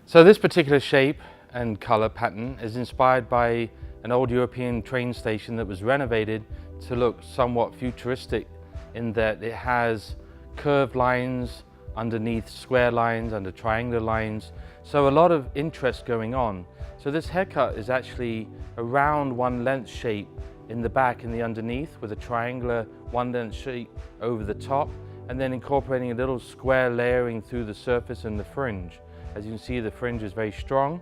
So this particular shape and color pattern is inspired by an old European train station that was renovated to look somewhat futuristic, in that it has curved lines underneath square lines, under triangular lines. So a lot of interest going on. So this haircut is actually a round one length shape in the back and the underneath, with a triangular one length shape over the top, and then incorporating a little square layering through the surface and the fringe. As you can see, the fringe is very strong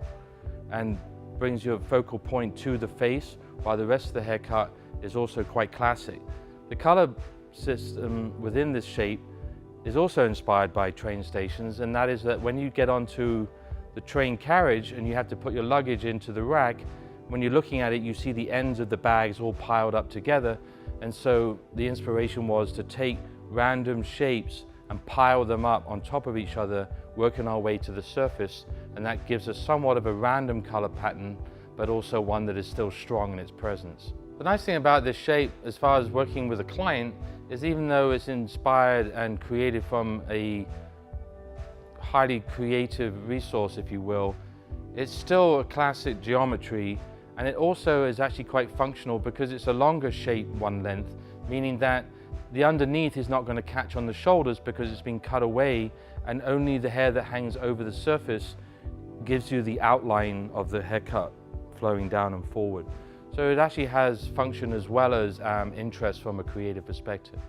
and brings your focal point to the face, while the rest of the haircut is also quite classic. The color system within this shape is also inspired by train stations, and that is that when you get onto the train carriage and you have to put your luggage into the rack, when you're looking at it, you see the ends of the bags all piled up together. And so the inspiration was to take random shapes and pile them up on top of each other, working our way to the surface, and that gives us somewhat of a random color pattern, but also one that is still strong in its presence. The nice thing about this shape, as far as working with a client, is even though it's inspired and created from a highly creative resource, if you will, it's still a classic geometry, and it also is actually quite functional because it's a longer shape, one length, meaning that the underneath is not going to catch on the shoulders because it's been cut away, and only the hair that hangs over the surface gives you the outline of the haircut flowing down and forward. So it actually has function as well as interest from a creative perspective.